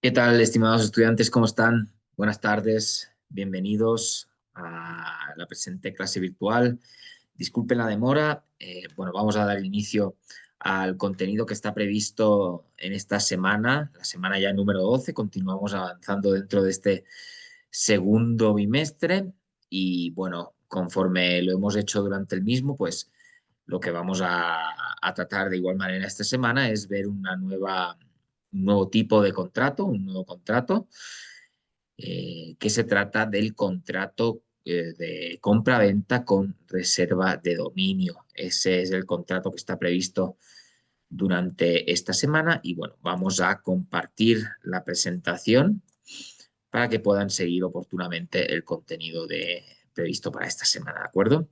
¿Qué tal, estimados estudiantes? ¿Cómo están? Buenas tardes, bienvenidos a la presente clase virtual. Disculpen la demora. Bueno, vamos a dar inicio al contenido que está previsto en esta semana, la semana ya número 12. Continuamos avanzando dentro de este segundo bimestre y bueno, conforme lo hemos hecho durante el mismo, pues lo que vamos a tratar de igual manera esta semana es ver un nuevo tipo de contrato, un nuevo contrato, que se trata del contrato de compra-venta con reserva de dominio. Ese es el contrato que está previsto durante esta semana y bueno, vamos a compartir la presentación para que puedan seguir oportunamente el contenido previsto para esta semana, ¿de acuerdo?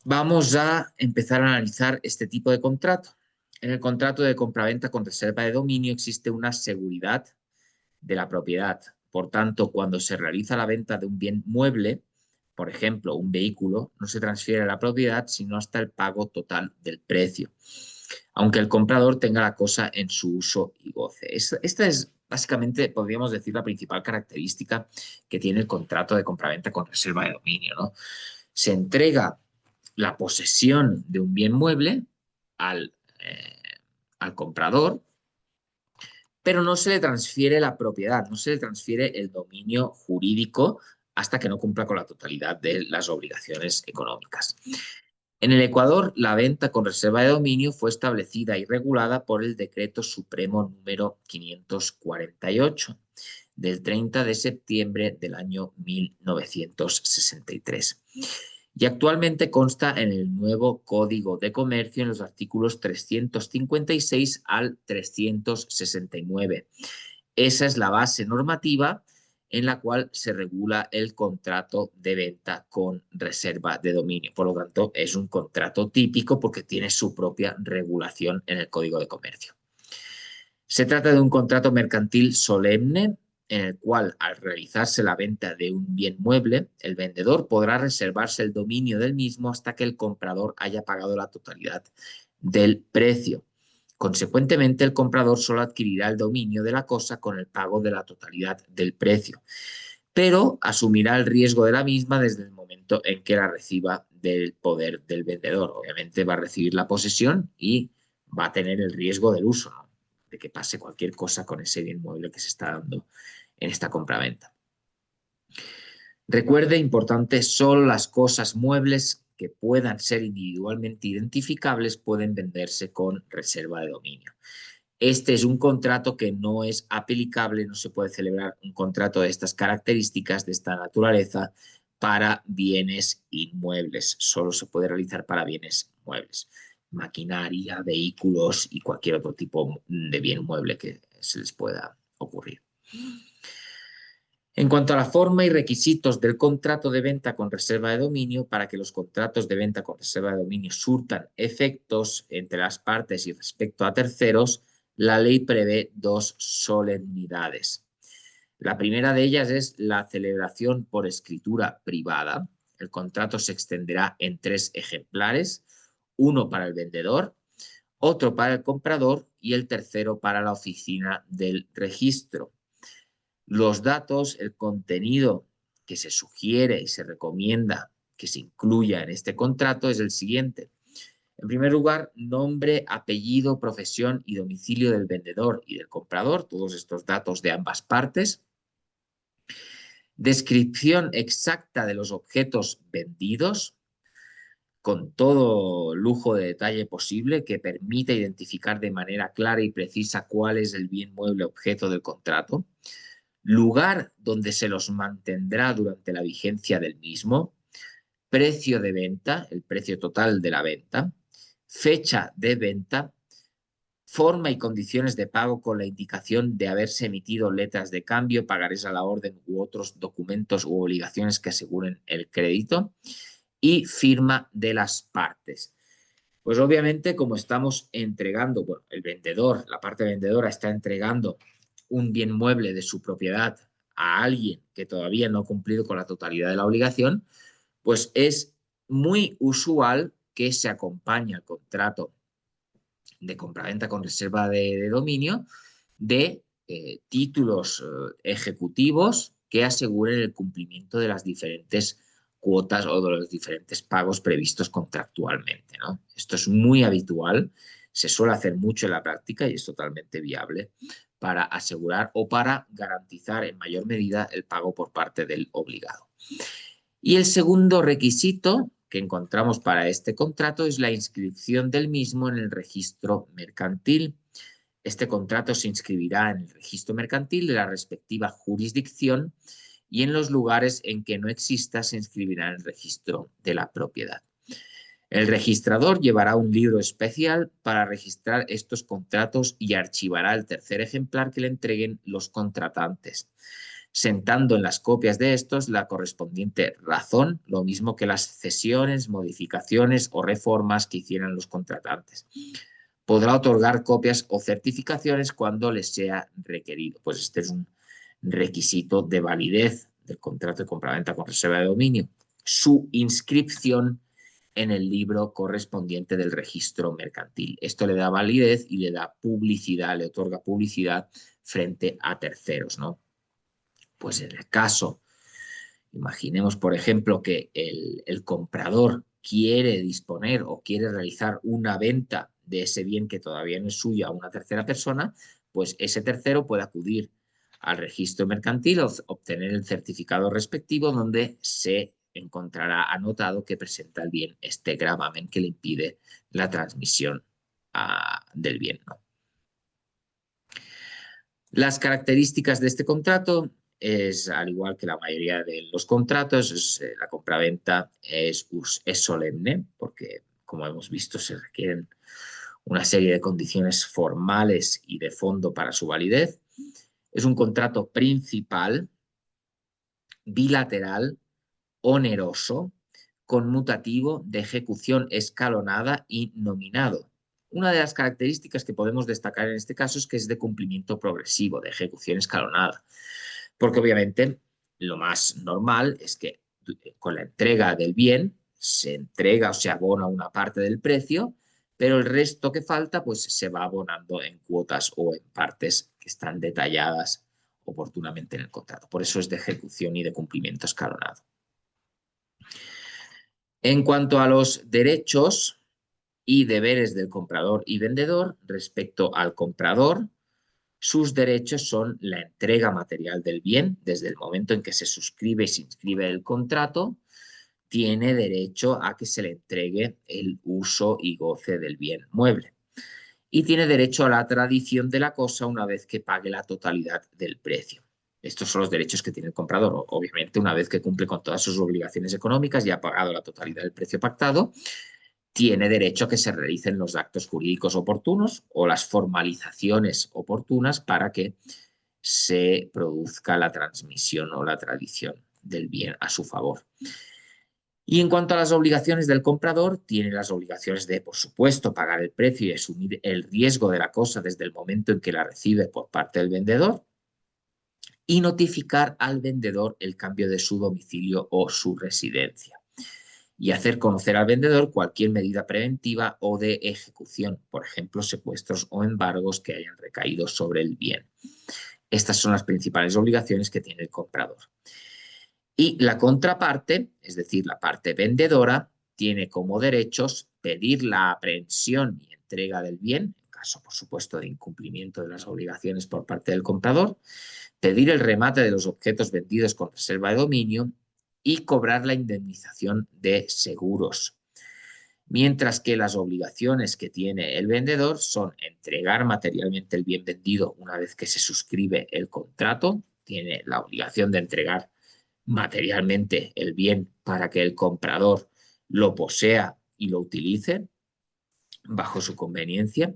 Vamos a empezar a analizar este tipo de contrato. En el contrato de compraventa con reserva de dominio existe una seguridad de la propiedad. Por tanto, cuando se realiza la venta de un bien mueble, por ejemplo, un vehículo, no se transfiere la propiedad sino hasta el pago total del precio, aunque el comprador tenga la cosa en su uso y goce. Esta es básicamente, podríamos decir, la principal característica que tiene el contrato de compraventa con reserva de dominio, ¿no? Se entrega la posesión de un bien mueble al, al comprador, pero no se le transfiere la propiedad, no se le transfiere el dominio jurídico hasta que no cumpla con la totalidad de las obligaciones económicas. En el Ecuador, la venta con reserva de dominio fue establecida y regulada por el Decreto Supremo número 548 del 30 de septiembre del año 1963. Y actualmente consta en el nuevo Código de Comercio en los artículos 356 al 369. Esa es la base normativa en la cual se regula el contrato de venta con reserva de dominio. Por lo tanto, es un contrato típico porque tiene su propia regulación en el Código de Comercio. Se trata de un contrato mercantil solemne en el cual, al realizarse la venta de un bien mueble, el vendedor podrá reservarse el dominio del mismo hasta que el comprador haya pagado la totalidad del precio. Consecuentemente, el comprador solo adquirirá el dominio de la cosa con el pago de la totalidad del precio, pero asumirá el riesgo de la misma desde el momento en que la reciba del poder del vendedor. Obviamente va a recibir la posesión y va a tener el riesgo del uso, ¿no? De que pase cualquier cosa con ese bien mueble que se está dando en esta compraventa. Recuerde, importante, solo las cosas muebles que puedan ser individualmente identificables pueden venderse con reserva de dominio. Este es un contrato que no es aplicable, no se puede celebrar un contrato de estas características, de esta naturaleza, para bienes inmuebles. Solo se puede realizar para bienes muebles, maquinaria, vehículos y cualquier otro tipo de bien mueble que se les pueda ocurrir. En cuanto a la forma y requisitos del contrato de venta con reserva de dominio, para que los contratos de venta con reserva de dominio surtan efectos entre las partes y respecto a terceros, la ley prevé dos solemnidades. La primera de ellas es la celebración por escritura privada. El contrato se extenderá en 3 ejemplares, uno para el vendedor, otro para el comprador y el tercero para la oficina del registro. Los datos, el contenido que se sugiere y se recomienda que se incluya en este contrato es el siguiente. En primer lugar, nombre, apellido, profesión y domicilio del vendedor y del comprador, todos estos datos de ambas partes. Descripción exacta de los objetos vendidos, con todo lujo de detalle posible que permita identificar de manera clara y precisa cuál es el bien mueble objeto del contrato. Lugar donde se los mantendrá durante la vigencia del mismo, precio de venta, el precio total de la venta, fecha de venta, forma y condiciones de pago con la indicación de haberse emitido letras de cambio, pagarés a la orden u otros documentos u obligaciones que aseguren el crédito y firma de las partes. Pues obviamente como estamos entregando, bueno, el vendedor, la parte vendedora está entregando un bien mueble de su propiedad a alguien que todavía no ha cumplido con la totalidad de la obligación, pues es muy usual que se acompañe al contrato de compraventa con reserva de dominio de títulos ejecutivos que aseguren el cumplimiento de las diferentes cuotas o de los diferentes pagos previstos contractualmente, ¿no? Esto es muy habitual, se suele hacer mucho en la práctica y es totalmente viable para asegurar o para garantizar en mayor medida el pago por parte del obligado. Y el segundo requisito que encontramos para este contrato es la inscripción del mismo en el registro mercantil. Este contrato se inscribirá en el registro mercantil de la respectiva jurisdicción y en los lugares en que no exista se inscribirá en el registro de la propiedad. El registrador llevará un libro especial para registrar estos contratos y archivará el tercer ejemplar que le entreguen los contratantes, sentando en las copias de estos la correspondiente razón, lo mismo que las cesiones, modificaciones o reformas que hicieran los contratantes. Podrá otorgar copias o certificaciones cuando les sea requerido. Pues este es un requisito de validez del contrato de compraventa con reserva de dominio. Su inscripción en el libro correspondiente del registro mercantil. Esto le da validez y le da publicidad, le otorga publicidad frente a terceros, ¿no? Pues en el caso, imaginemos, por ejemplo, que el comprador quiere disponer o quiere realizar una venta de ese bien que todavía no es suyo a una tercera persona, pues ese tercero puede acudir al registro mercantil, obtener el certificado respectivo donde se encontrará anotado que presenta el bien este gravamen que le impide la transmisión del bien, ¿no? Las características de este contrato es, al igual que la mayoría de los contratos, la compraventa es solemne, porque, como hemos visto, se requieren una serie de condiciones formales y de fondo para su validez. Es un contrato principal, bilateral, oneroso, conmutativo, de ejecución escalonada y nominado. Una de las características que podemos destacar en este caso es que es de cumplimiento progresivo, de ejecución escalonada, porque obviamente lo más normal es que con la entrega del bien se entrega o se abona una parte del precio, pero el resto que falta pues se va abonando en cuotas o en partes que están detalladas oportunamente en el contrato. Por eso es de ejecución y de cumplimiento escalonado. En cuanto a los derechos y deberes del comprador y vendedor, respecto al comprador, sus derechos son la entrega material del bien desde el momento en que se suscribe y se inscribe el contrato, tiene derecho a que se le entregue el uso y goce del bien mueble. Y tiene derecho a la tradición de la cosa una vez que pague la totalidad del precio. Estos son los derechos que tiene el comprador. Obviamente, una vez que cumple con todas sus obligaciones económicas y ha pagado la totalidad del precio pactado, tiene derecho a que se realicen los actos jurídicos oportunos o las formalizaciones oportunas para que se produzca la transmisión o la tradición del bien a su favor. Y en cuanto a las obligaciones del comprador, tiene las obligaciones de, por supuesto, pagar el precio y asumir el riesgo de la cosa desde el momento en que la recibe por parte del vendedor y notificar al vendedor el cambio de su domicilio o su residencia y hacer conocer al vendedor cualquier medida preventiva o de ejecución, por ejemplo, secuestros o embargos que hayan recaído sobre el bien. Estas son las principales obligaciones que tiene el comprador. Y la contraparte, es decir, la parte vendedora, tiene como derechos pedir la aprehensión y entrega del bien, en caso, por supuesto, de incumplimiento de las obligaciones por parte del comprador, pedir el remate de los objetos vendidos con reserva de dominio y cobrar la indemnización de seguros. Mientras que las obligaciones que tiene el vendedor son entregar materialmente el bien vendido una vez que se suscribe el contrato, tiene la obligación de entregar materialmente el bien para que el comprador lo posea y lo utilice bajo su conveniencia.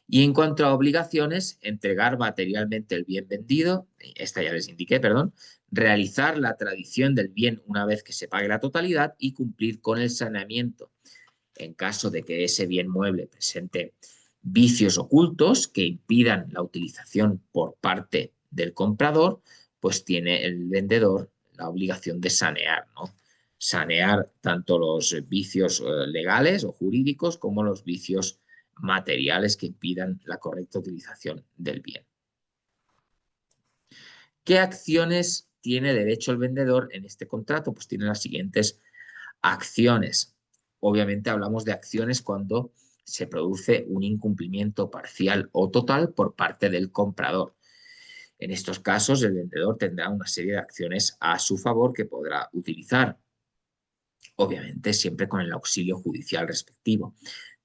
Y en cuanto a obligaciones, entregar materialmente el bien vendido, esta ya les indiqué, perdón, realizar la tradición del bien una vez que se pague la totalidad y cumplir con el saneamiento en caso de que ese bien mueble presente vicios ocultos que impidan la utilización por parte del comprador, pues tiene el vendedor la obligación de sanear, ¿no? Sanear tanto los vicios legales o jurídicos como los vicios materiales que impidan la correcta utilización del bien. ¿Qué acciones tiene derecho el vendedor en este contrato? Pues tiene las siguientes acciones. Obviamente hablamos de acciones cuando se produce un incumplimiento parcial o total por parte del comprador. En estos casos, el vendedor tendrá una serie de acciones a su favor que podrá utilizar, obviamente siempre con el auxilio judicial respectivo.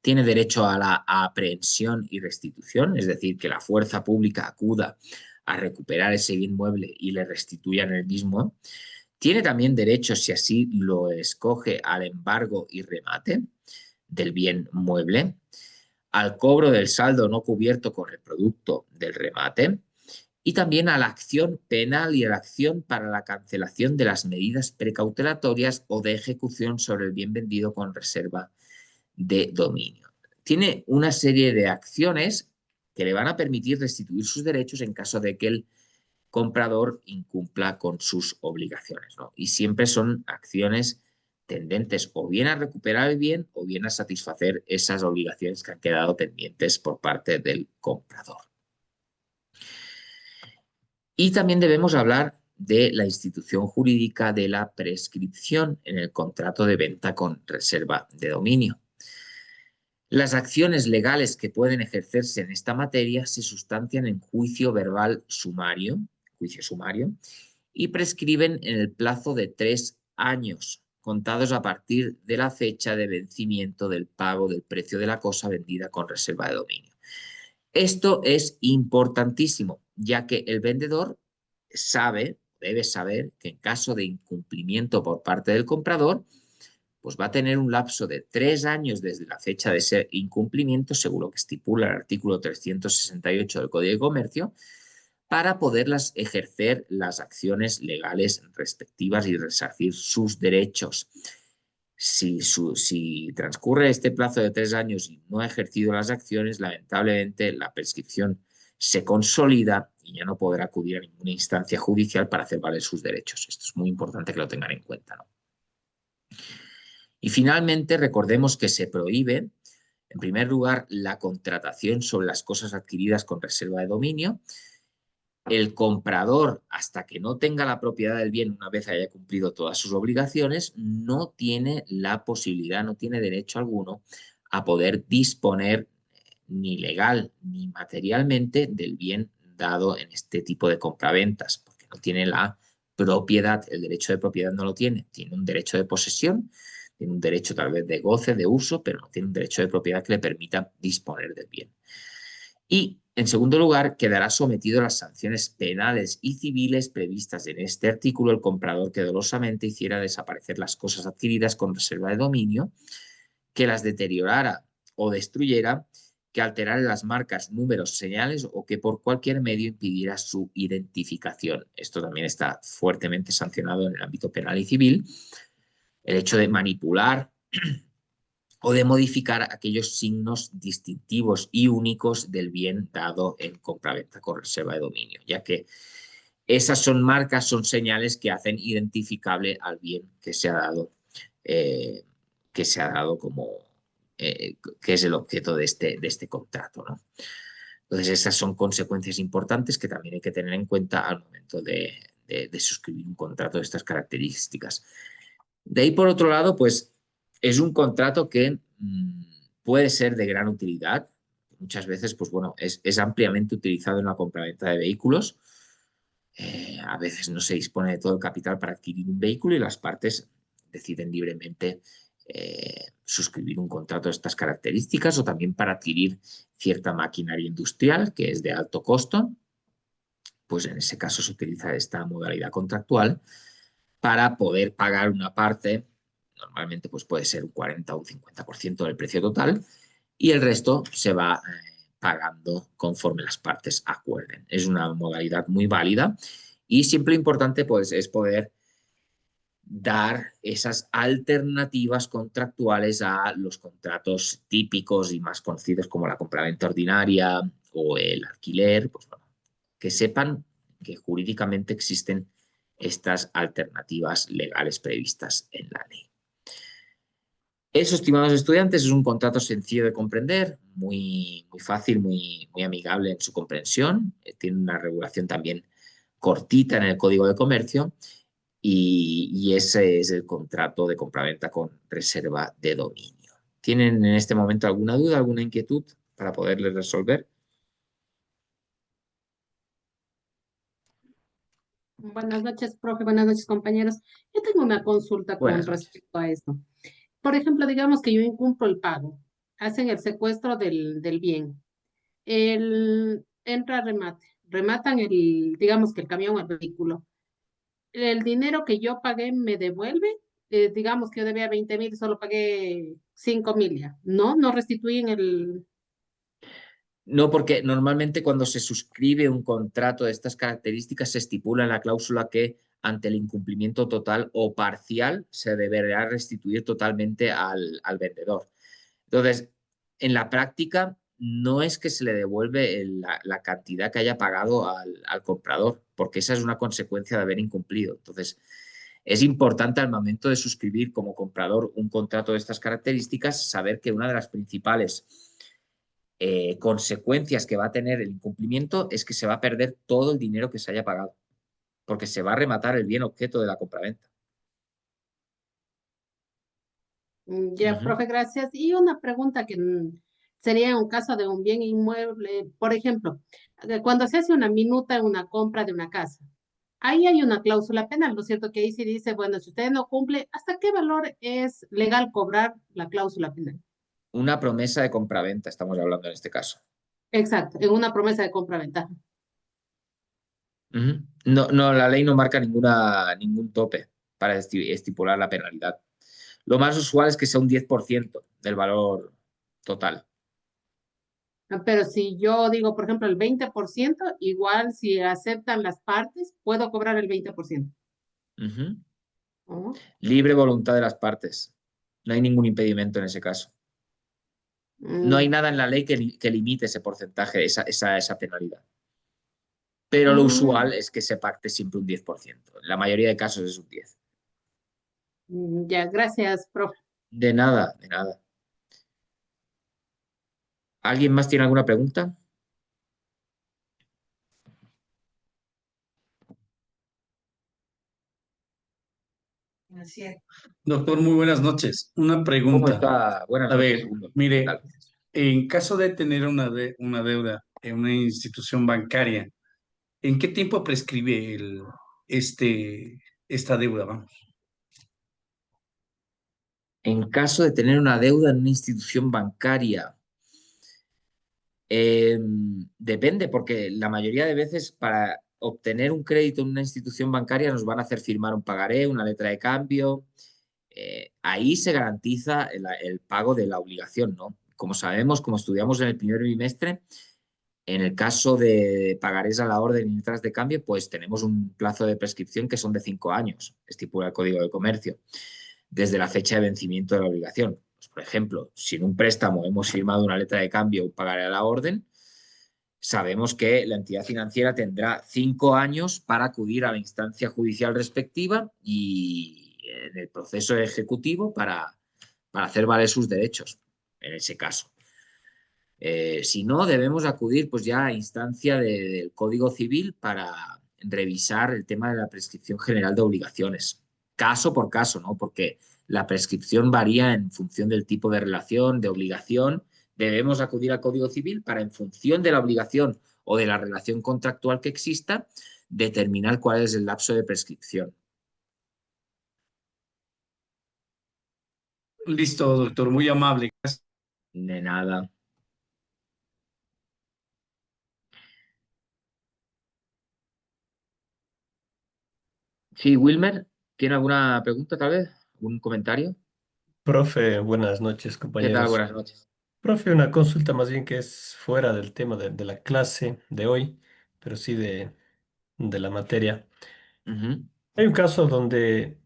Tiene derecho a la aprehensión y restitución, es decir, que la fuerza pública acuda a recuperar ese bien mueble y le restituyan el mismo. Tiene también derecho, si así lo escoge, al embargo y remate del bien mueble, al cobro del saldo no cubierto con el producto del remate y también a la acción penal y a la acción para la cancelación de las medidas precautelatorias o de ejecución sobre el bien vendido con reserva de dominio. Tiene una serie de acciones que le van a permitir restituir sus derechos en caso de que el comprador incumpla con sus obligaciones, ¿no? Y siempre son acciones tendentes o bien a recuperar el bien o bien a satisfacer esas obligaciones que han quedado pendientes por parte del comprador. Y también debemos hablar de la institución jurídica de la prescripción en el contrato de venta con reserva de dominio. Las acciones legales que pueden ejercerse en esta materia se sustancian en juicio verbal sumario, y prescriben en el plazo de 3 años, contados a partir de la fecha de vencimiento del pago del precio de la cosa vendida con reserva de dominio. Esto es importantísimo, ya que el vendedor debe saber que en caso de incumplimiento por parte del comprador, pues va a tener un lapso de 3 años desde la fecha de ese incumplimiento, según lo que estipula el artículo 368 del Código de Comercio, para poderlas ejercer las acciones legales respectivas y resarcir sus derechos. Si transcurre este plazo de 3 años y no ha ejercido las acciones, lamentablemente la prescripción se consolida y ya no podrá acudir a ninguna instancia judicial para hacer valer sus derechos. Esto es muy importante que lo tengan en cuenta, ¿no? Y finalmente, recordemos que se prohíbe, en primer lugar, la contratación sobre las cosas adquiridas con reserva de dominio. El comprador, hasta que no tenga la propiedad del bien, una vez haya cumplido todas sus obligaciones, no tiene la posibilidad, no tiene derecho alguno a poder disponer ni legal ni materialmente del bien dado en este tipo de compraventas, porque no tiene la propiedad, el derecho de propiedad no lo tiene, tiene un derecho de posesión, tiene un derecho tal vez de goce, de uso, pero no tiene un derecho de propiedad que le permita disponer del bien. Y, en segundo lugar, quedará sometido a las sanciones penales y civiles previstas en este artículo el comprador que dolosamente hiciera desaparecer las cosas adquiridas con reserva de dominio, que las deteriorara o destruyera, que alterara las marcas, números, señales o que por cualquier medio impidiera su identificación. Esto también está fuertemente sancionado en el ámbito penal y civil. El hecho de manipular o de modificar aquellos signos distintivos y únicos del bien dado en compraventa con reserva de dominio, ya que esas son marcas, son señales que hacen identificable al bien que se ha dado, como que es el objeto de este contrato, ¿no? Entonces, esas son consecuencias importantes que también hay que tener en cuenta al momento de suscribir un contrato de estas características. De ahí, por otro lado, pues es un contrato que puede ser de gran utilidad. Muchas veces, pues bueno, es ampliamente utilizado en la compraventa de vehículos. A veces no se dispone de todo el capital para adquirir un vehículo y las partes deciden libremente suscribir un contrato de estas características o también para adquirir cierta maquinaria industrial que es de alto costo. Pues en ese caso se utiliza esta modalidad contractual para poder pagar una parte, normalmente pues puede ser un 40 o un 50% del precio total, y el resto se va pagando conforme las partes acuerden. Es una modalidad muy válida y siempre lo importante pues, es poder dar esas alternativas contractuales a los contratos típicos y más conocidos como la compraventa ordinaria o el alquiler, pues bueno, que sepan que jurídicamente existen estas alternativas legales previstas en la ley. Eso, estimados estudiantes, es un contrato sencillo de comprender, muy fácil, muy amigable en su comprensión. Tiene una regulación también cortita en el Código de Comercio y ese es el contrato de compraventa con reserva de dominio. ¿Tienen en este momento alguna duda, alguna inquietud para poderles resolver? Buenas noches, profe. Buenas noches, compañeros. Yo tengo una consulta con Buenas noches. respecto a esto. Por ejemplo, digamos que yo incumplo el pago, hacen el secuestro del bien. Entra remate, rematan digamos que el camión o el vehículo. El dinero que yo pagué me devuelve, digamos que yo debía 20.000 y solo pagué 5.000 ya. No, no restituyen el... No, porque normalmente cuando se suscribe un contrato de estas características se estipula en la cláusula que ante el incumplimiento total o parcial se deberá restituir totalmente al vendedor. Entonces, en la práctica no es que se le devuelve la cantidad que haya pagado al comprador, porque esa es una consecuencia de haber incumplido. Entonces, es importante al momento de suscribir como comprador un contrato de estas características saber que una de las principales consecuencias que va a tener el incumplimiento es que se va a perder todo el dinero que se haya pagado, porque se va a rematar el bien objeto de la compraventa. Ya, Ujú. profe, gracias. Y una pregunta que sería en un caso de un bien inmueble, por ejemplo, cuando se hace una minuta en una compra de una casa, ahí hay una cláusula penal, ¿no es cierto? Que ahí sí dice, bueno, si usted no cumple, ¿hasta qué valor es legal cobrar la cláusula penal? Una promesa de compraventa, estamos hablando en este caso. Exacto, en una promesa de compra-venta. Ujú. No, no, la ley no marca ningún tope para estipular la penalidad. Lo más usual es que sea un 10% del valor total. Pero si yo digo, por ejemplo, el 20%, igual si aceptan las partes, puedo cobrar el 20%. Ujú. ¿No? Libre voluntad de las partes. No hay ningún impedimento en ese caso. No hay Mm, nada en la ley que limite ese porcentaje, esa penalidad. Pero lo mm, usual es que se pacte siempre un 10%. En la mayoría de casos es un 10%. ya, gracias, profe. De nada, de nada. ¿Alguien más tiene alguna pregunta? Doctor, muy buenas noches. Una ¿Cómo pregunta. está? Buenas A noches, ver, segundo. ¿Qué mire, tal? en caso de tener una deuda en una institución bancaria, ¿en qué tiempo prescribe esta deuda? Vamos. En caso de tener una deuda en una institución bancaria, eh, depende, porque la mayoría de veces para obtener un crédito en una institución bancaria nos van a hacer firmar un pagaré, una letra de cambio. Ahí se garantiza el pago de la obligación, ¿no? Como sabemos, como estudiamos en el primer bimestre, en el caso de pagarés a la orden y letras de cambio, pues tenemos un plazo de prescripción que son de 5 años, estipula el Código de Comercio, desde la fecha de vencimiento de la obligación. Pues, por ejemplo, si en un préstamo hemos firmado una letra de cambio o pagaré a la orden, sabemos que la entidad financiera tendrá 5 años para acudir a la instancia judicial respectiva y en el proceso ejecutivo para hacer valer sus derechos, en ese caso. Si no, debemos acudir pues ya a instancia del Código Civil para revisar el tema de la prescripción general de obligaciones, caso por caso, ¿no? Porque la prescripción varía en función del tipo de relación, de obligación. Debemos acudir al Código Civil para, en función de la obligación o de la relación contractual que exista, determinar cuál es el lapso de prescripción. Listo, doctor, muy amable. De nada. Sí, Wilmer, ¿tiene alguna pregunta tal vez? ¿Algún comentario? Profe, buenas noches, ¿Qué tal? compañeros. Buenas noches. Profe, una consulta más bien que es fuera del tema de la clase de hoy, pero sí de la materia. Ujú, Hay un caso donde,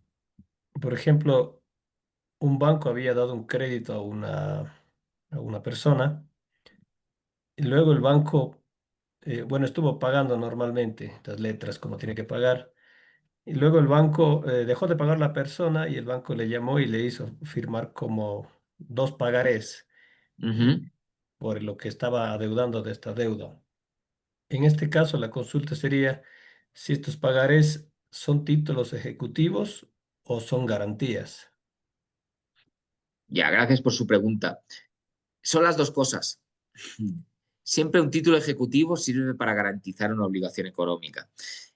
por ejemplo, un banco había dado un crédito a una persona y luego el banco, bueno, estuvo pagando normalmente las letras como tiene que pagar. Y luego el banco dejó de pagar la persona y el banco le llamó y le hizo firmar como dos pagarés ujú. por lo que estaba adeudando de esta deuda. En este caso, la consulta sería si estos pagarés son títulos ejecutivos o son garantías. Ya, gracias por su pregunta. Son las dos cosas. Siempre un título ejecutivo sirve para garantizar una obligación económica.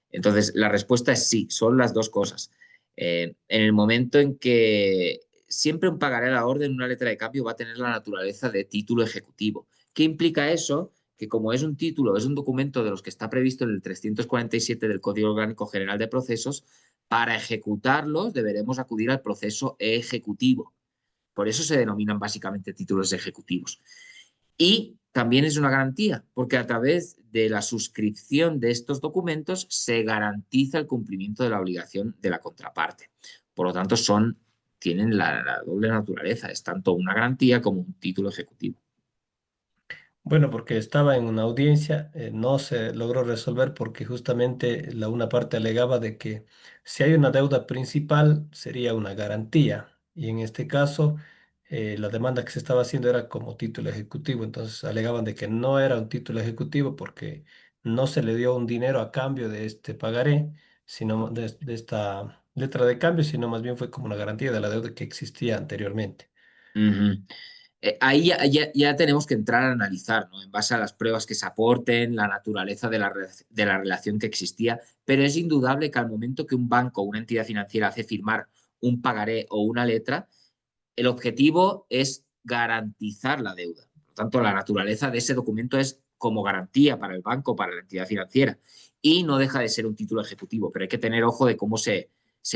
Entonces, la respuesta es sí, son las dos cosas. En el momento en que siempre un pagaré a la orden, una letra de cambio va a tener la naturaleza de título ejecutivo. ¿Qué implica eso? Que como es un título, es un documento de los que está previsto en el 347 del Código Orgánico General de Procesos, para ejecutarlos deberemos acudir al proceso ejecutivo. Por eso se denominan básicamente títulos ejecutivos. Y también es una garantía, porque a través de la suscripción de estos documentos se garantiza el cumplimiento de la obligación de la contraparte. Por lo tanto, tienen la doble naturaleza, es tanto una garantía como un título ejecutivo. Bueno, porque estaba en una audiencia, no se logró resolver porque justamente una parte alegaba de que si hay una deuda principal sería una garantía y en este caso la demanda que se estaba haciendo era como título ejecutivo, entonces alegaban de que no era un título ejecutivo porque no se le dio un dinero a cambio de este pagaré, sino de esta letra de cambio, sino más bien fue como una garantía de la deuda que existía anteriormente. Uh-huh. Ahí ya tenemos que entrar a analizar, ¿no? En base a las pruebas que se aporten, la naturaleza de la relación que existía, pero es indudable que al momento que un banco o una entidad financiera hace firmar un pagaré o una letra, el objetivo es garantizar la deuda. Por lo tanto, la naturaleza de ese documento es como garantía para el banco, para la entidad financiera, y no deja de ser un título ejecutivo, pero hay que tener ojo de cómo se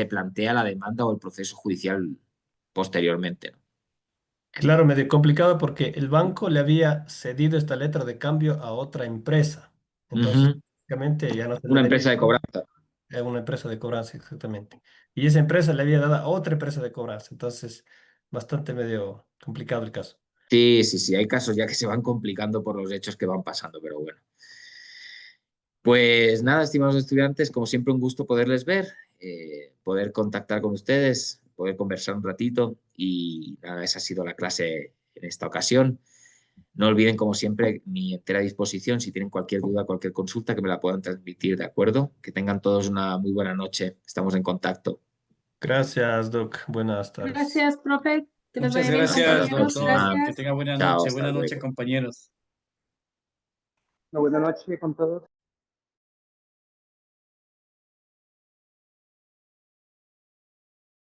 plantea la demanda o el proceso judicial posteriormente, ¿no? Claro, medio complicado porque el banco le había cedido esta letra de cambio a otra empresa. Entonces, Uh-huh. prácticamente ya no se le Una debía empresa de cobranza. a una empresa de cobranza, exactamente. Y esa empresa le había dado a otra empresa de cobranza. Entonces, bastante medio complicado el caso. Sí, sí, sí, hay casos ya que se van complicando por los hechos que van pasando, pero bueno. Pues nada, estimados estudiantes, como siempre un gusto poderles ver, poder contactar con ustedes, poder conversar un ratito y nada, esa ha sido la clase en esta ocasión. No olviden, como siempre, mi entera disposición. Si tienen cualquier duda, cualquier consulta, que me la puedan transmitir, ¿de acuerdo? Que tengan todos una muy buena noche. Estamos en contacto. Gracias, Doc. Buenas tardes. Gracias, profe. Que les Muchas vaya bien, Hasta la gracias, compañeros. doctor. próxima. Que Gracias. tenga buena Chao, noche. hasta Buena noche, luego. compañeros. Buenas noches con todos.